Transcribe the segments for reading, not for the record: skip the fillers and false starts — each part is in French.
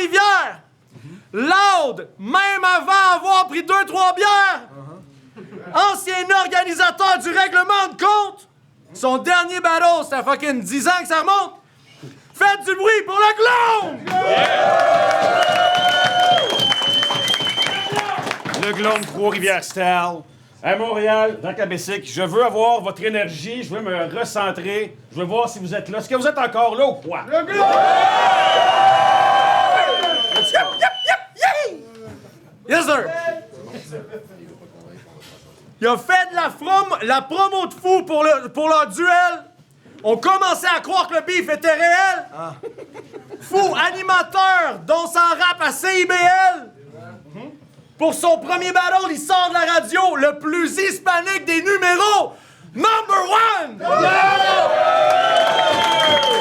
Trois-Rivières. Loud, même avant avoir pris 2-3 bières. Ancien organisateur du règlement de compte. Son dernier battle, ça fait fucking 10 ans que ça remonte. Faites du bruit pour le Glombe! Le Glombe Trois-Rivières style. À Montréal, dans Cabessic, je veux avoir votre énergie, je veux me recentrer, je veux voir si vous êtes là. Est-ce que vous êtes encore là ou quoi? Le Glombe! Yes, sir! Il a fait de la promo de fou pour leur duel. On commençait à croire que le beef était réel. Fou animateur dont s'en rap à CIBL. Pour son premier battle, il sort de la radio le plus hispanique des numéros. Number one!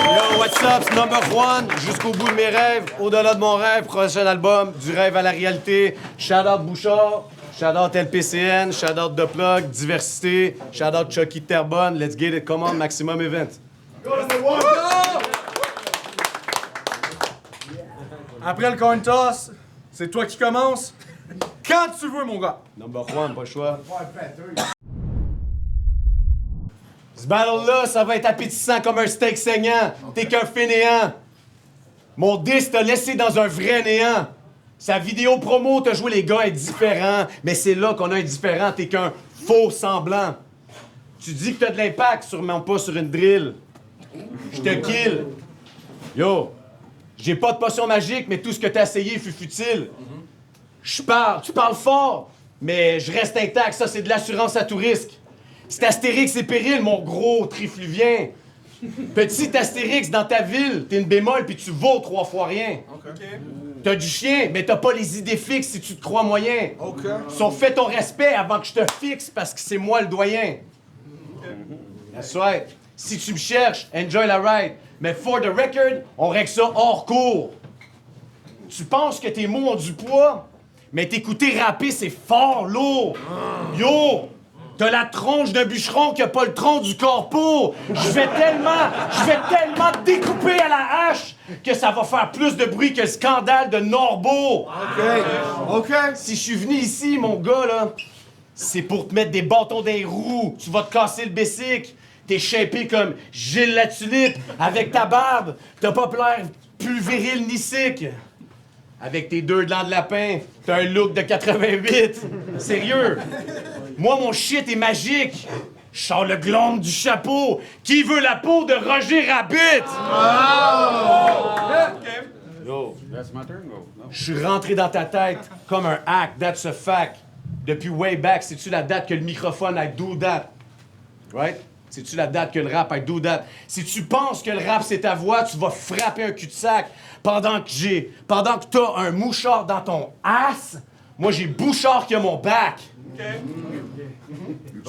Yo, what's up? C'est Number One, jusqu'au bout de mes rêves, au-delà de mon rêve, prochain album, du rêve à la réalité. Shout-out Bouchard, shout-out LPCN, shout-out The Plug, Diversité, shout-out Chucky Terrebonne, let's get it, come on, Maximum Event. Après le coin toss, c'est toi qui commences. Quand tu veux, mon gars. Number One, pas le choix. Ce battle-là, ça va être appétissant comme un steak saignant. T'es qu'un fainéant. Mon disque t'a laissé dans un vrai néant. Sa vidéo promo t'a joué les gars indifférents. Mais c'est là qu'on a un différent. T'es qu'un faux semblant. Tu dis que t'as de l'impact, sûrement pas sur une drill. Je te kill. Yo, j'ai pas de potion magique, mais tout ce que t'as essayé fut futile. Tu parles fort, mais je reste intact. Ça, c'est de l'assurance à tout risque. C'est Astérix et Péril, mon gros trifluvien. Petit Astérix dans ta ville, t'es une bémol puis tu vaux 3 fois rien. T'as du chien, mais t'as pas les idées fixes si tu te crois moyen. Sauf fais ton respect avant que je te fixe parce que c'est moi le doyen. That's right. Si tu me cherches, enjoy la ride. Mais for the record, on règle ça hors cours. Tu penses que tes mots ont du poids, mais t'écouter rapper, c'est fort lourd. Yo! T'as la tronche d'un bûcheron qui a pas le tronc du corpo. Je vais tellement découper à la hache que ça va faire plus de bruit que le scandale de Norbeau. OK. Si je suis venu ici, mon gars, là, c'est pour te mettre des bâtons dans les roues. Tu vas te casser le bessic. T'es shapé comme Gilles la Tulipe. Avec ta barbe, t'as pas l'air plus viril ni sick. Avec tes 2 dents de lapin, t'as un look de 88. Sérieux. Moi, mon shit est magique. Je sors le glombe du chapeau. Qui veut la peau de Roger Rabbit? Yo, je suis rentré dans ta tête comme un hack, that's a fact. Depuis way back, sais-tu la date que le microphone a do that? Right? Sais-tu la date que le rap a do that? Si tu penses que le rap c'est ta voix, tu vas frapper un cul-de-sac. Pendant que t'as un mouchard dans ton ass, moi j'ai Bouchard qui a mon back.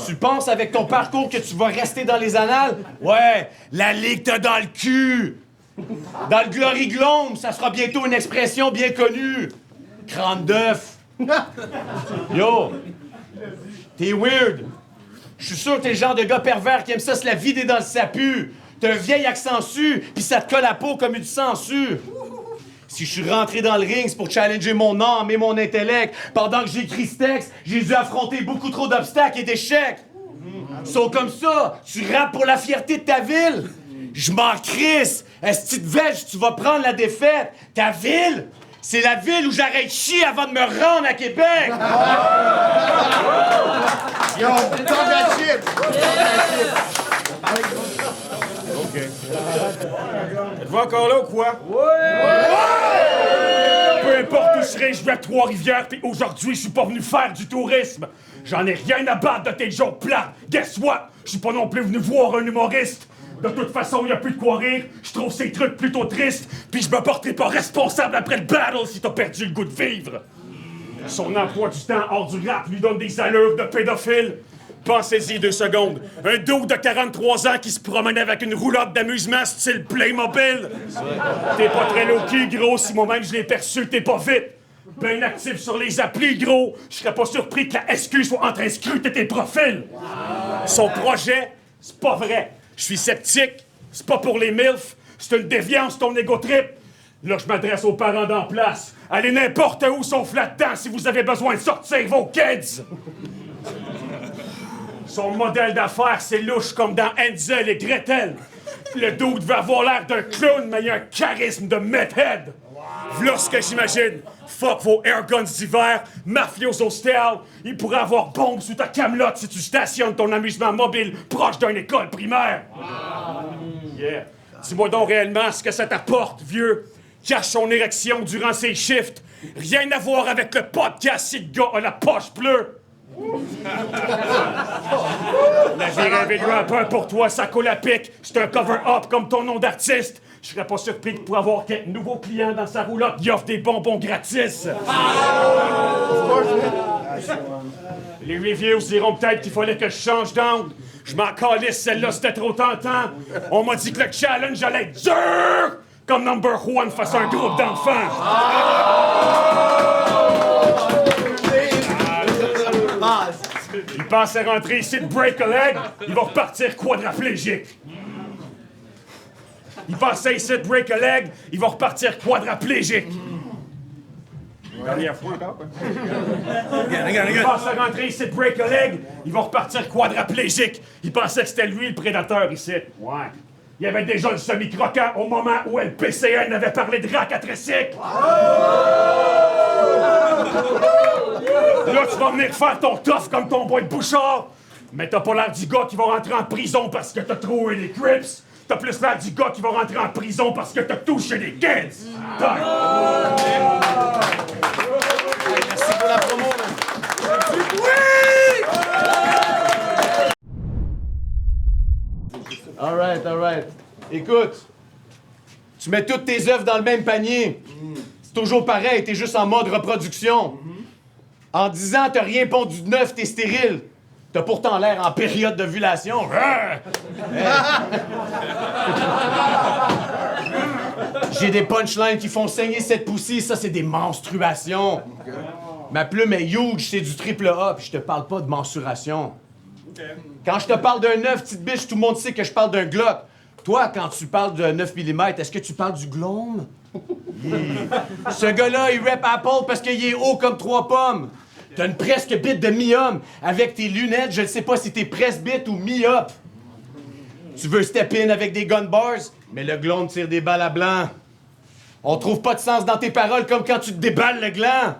Tu penses avec ton parcours que tu vas rester dans les annales? Ouais, la ligue t'as dans le cul. Dans le Glory Glombe, ça sera bientôt une expression bien connue. Crâne d'œuf. Yo, t'es weird. Je suis sûr que t'es le genre de gars pervers qui aime ça se la vider dans le sapu. T'as un vieil accent su, pis ça te colle à peau comme une sangsue. Si je suis rentré dans le ring, c'est pour challenger mon âme et mon intellect. Pendant que j'écris ce texte, j'ai dû affronter beaucoup trop d'obstacles et d'échecs. Sauf comme ça, tu rappes pour la fierté de ta ville. Je m'en crisse. Esti de veg, tu vas prendre la défaite. Ta ville, c'est la ville où j'arrête de chier avant de me rendre à Québec. Yo, talk that shit. OK. Êtes-vous encore là ou quoi? Peu importe où je serai, je vais à Trois-Rivières, pis aujourd'hui, je suis pas venu faire du tourisme. J'en ai rien à battre de tes jokes plates. Guess what? Je suis pas non plus venu voir un humoriste. De toute façon, y a plus de quoi rire. Je trouve ces trucs plutôt tristes. Puis je me porterai pas responsable après le battle si t'as perdu le goût de vivre. Son emploi du temps hors du rap lui donne des allures de pédophile. Pensez-y 2 secondes. Un dude de 43 ans qui se promène avec une roulotte d'amusement style Playmobil. T'es pas très low-key, gros. Si moi-même je l'ai perçu, t'es pas vite. Ben actif sur les applis, gros. Je serais pas surpris que la SQ soit en train de scruter tes profils. Son projet, c'est pas vrai. Je suis sceptique. C'est pas pour les MILF. C'est une déviance, ton égo trip. Là, je m'adresse aux parents d'en place. Allez n'importe où sauf là-dedans si vous avez besoin de sortir vos kids! Son modèle d'affaires, c'est louche comme dans Hansel et Gretel. Le dude veut avoir l'air d'un clown, mais il a un charisme de methead. V'là ce que j'imagine. Fuck vos airguns d'hiver, mafioso style. Il pourrait avoir bombe sous ta camelote si tu stationnes ton amusement mobile proche d'une école primaire. Yeah. Dis-moi donc réellement ce que ça t'apporte, vieux. Cache son érection durant ses shifts. Rien à voir avec le podcast si le gars a la poche bleue. La vie rêvée de rappeur pour toi, ça colle à pic. C'est un cover-up comme ton nom d'artiste. Je serais pas surpris que pour avoir quelques nouveaux clients dans sa roulotte, il offre des bonbons gratis. Les reviews diront peut-être qu'il fallait que je change d'angle. Je m'en calisse, celle-là, c'était trop tentant. On m'a dit que le challenge allait être dur, comme Number One face à un groupe d'enfants. Il pense à rentrer ici de break a leg, il va repartir quadraplégique. Il pensait ici de break a leg, il va repartir quadraplégique. Dernière fois encore. Il pensait rentrer ici de break a leg, il va repartir quadraplégique. Il pensait que c'était lui le prédateur ici. Ouais. Il y avait déjà le semi-croquant au moment où LPCN avait parlé de rack à tricycle. Là, tu vas venir faire ton tough comme ton boy de Bouchard. Mais t'as pas l'air du gars qui va rentrer en prison parce que t'as troué les Crips. T'as plus l'air du gars qui va rentrer en prison parce que t'as touché les kids. Merci pour la promo, man. All right. Écoute, tu mets toutes tes œuvres dans le même panier. C'est toujours pareil, t'es juste en mode reproduction. En 10 ans, t'as rien pondu de neuf, t'es stérile. T'as pourtant l'air en période d'ovulation. J'ai des punchlines qui font saigner cette poussée, ça c'est des menstruations. Ma plume est huge, c'est du triple A, puis je te parle pas de mensuration. Quand je te parle d'un 9, petite biche, tout le monde sait que je parle d'un Glock. Toi, quand tu parles de 9 mm, est-ce que tu parles du Glome? Ce gars-là, il rap Apple parce qu'il est haut comme 3 pommes. T'as une presque bite de mi-homme. Avec tes lunettes, je ne sais pas si t'es presbyte ou mi-up. Tu veux step in avec des gun bars, mais le Glome tire des balles à blanc. On trouve pas de sens dans tes paroles comme quand tu te déballes le gland.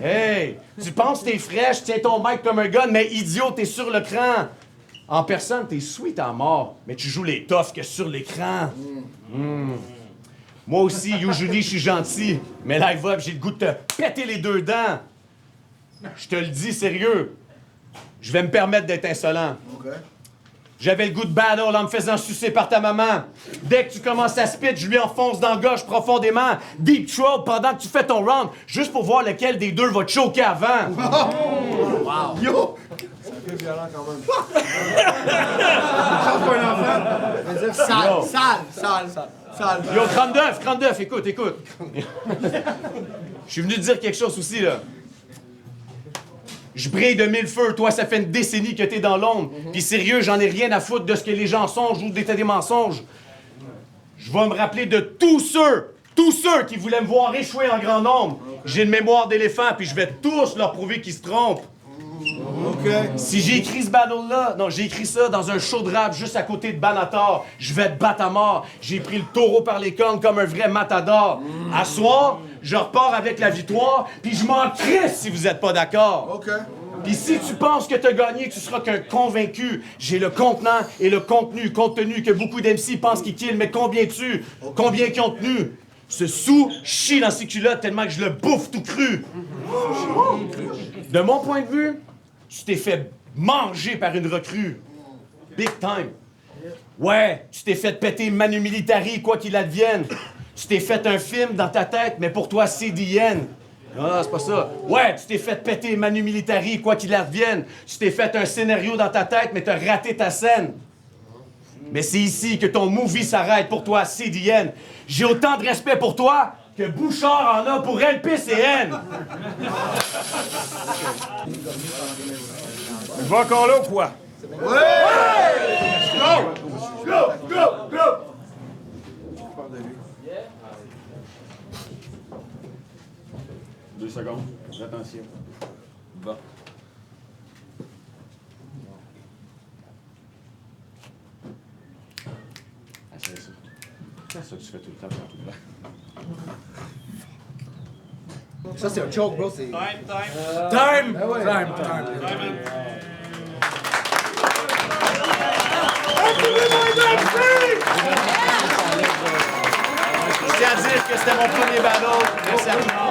Hey, tu penses que t'es fraîche, tiens ton mic comme un gun, mais idiot, t'es sur le cran. En personne, t'es sweet à mort, mais tu joues les toughs que sur l'écran. Moi aussi, usually, je suis gentil, mais live up, j'ai le goût de te péter les 2 dents. Je te le dis sérieux, je vais me permettre d'être insolent. J'avais le goût de battle en me faisant sucer par ta maman. Dès que tu commences à spit, je lui enfonce dans la gorge profondément. Deep throat pendant que tu fais ton round, juste pour voir lequel des deux va te choquer avant. Wow! Yo! C'est un peu violent quand même. Chance pour un enfant. Je veux dire sale. Yo, 39, écoute. Je suis venu te dire quelque chose aussi, là. Je brille de 1000 feux, toi, ça fait une décennie que t'es dans l'ombre. Pis sérieux, j'en ai rien à foutre de ce que les gens songent ou des mensonges. Je vais me rappeler de tous ceux qui voulaient me voir échouer en grand nombre. J'ai une mémoire d'éléphant, puis je vais tous leur prouver qu'ils se trompent. Si j'ai écrit ce battle-là, non, j'ai écrit ça dans un show de rap juste à côté de Banator. Je vais te battre à mort. J'ai pris le taureau par les cornes comme un vrai matador. À soir, je repars avec la victoire, puis je m'en crisse si vous êtes pas d'accord. Puis si tu penses que t'as gagné, tu seras qu'un convaincu. J'ai le contenant et le contenu, compte tenu que beaucoup d'MC pensent qu'ils killent, mais combien tuent? Combien qui ont tenu? Ce sou chie dans ses culottes tellement que je le bouffe tout cru. De mon point de vue, tu t'es fait manger par une recrue. Big time. Ouais, tu t'es fait péter Manu Militari, quoi qu'il advienne. Tu t'es fait un film dans ta tête, mais pour toi, c'est d'hyène. Non, c'est pas ça. Ouais, tu t'es fait péter Manu Militari, quoi qu'il advienne. Tu t'es fait un scénario dans ta tête, mais t'as raté ta scène. Mais c'est ici que ton movie s'arrête pour toi, CDN. J'ai autant de respect pour toi que Bouchard en a pour LPCN. Tu vas encore là ou quoi? Go! 2 secondes. Attention. Bon. Ah, c'est ça. C'est ça que tu fais tout le temps pour tout le temps. Ça, c'est un joke, bro. C'est... Time! Time! Je tiens à dire que c'était mon premier battle. Merci à tout le monde.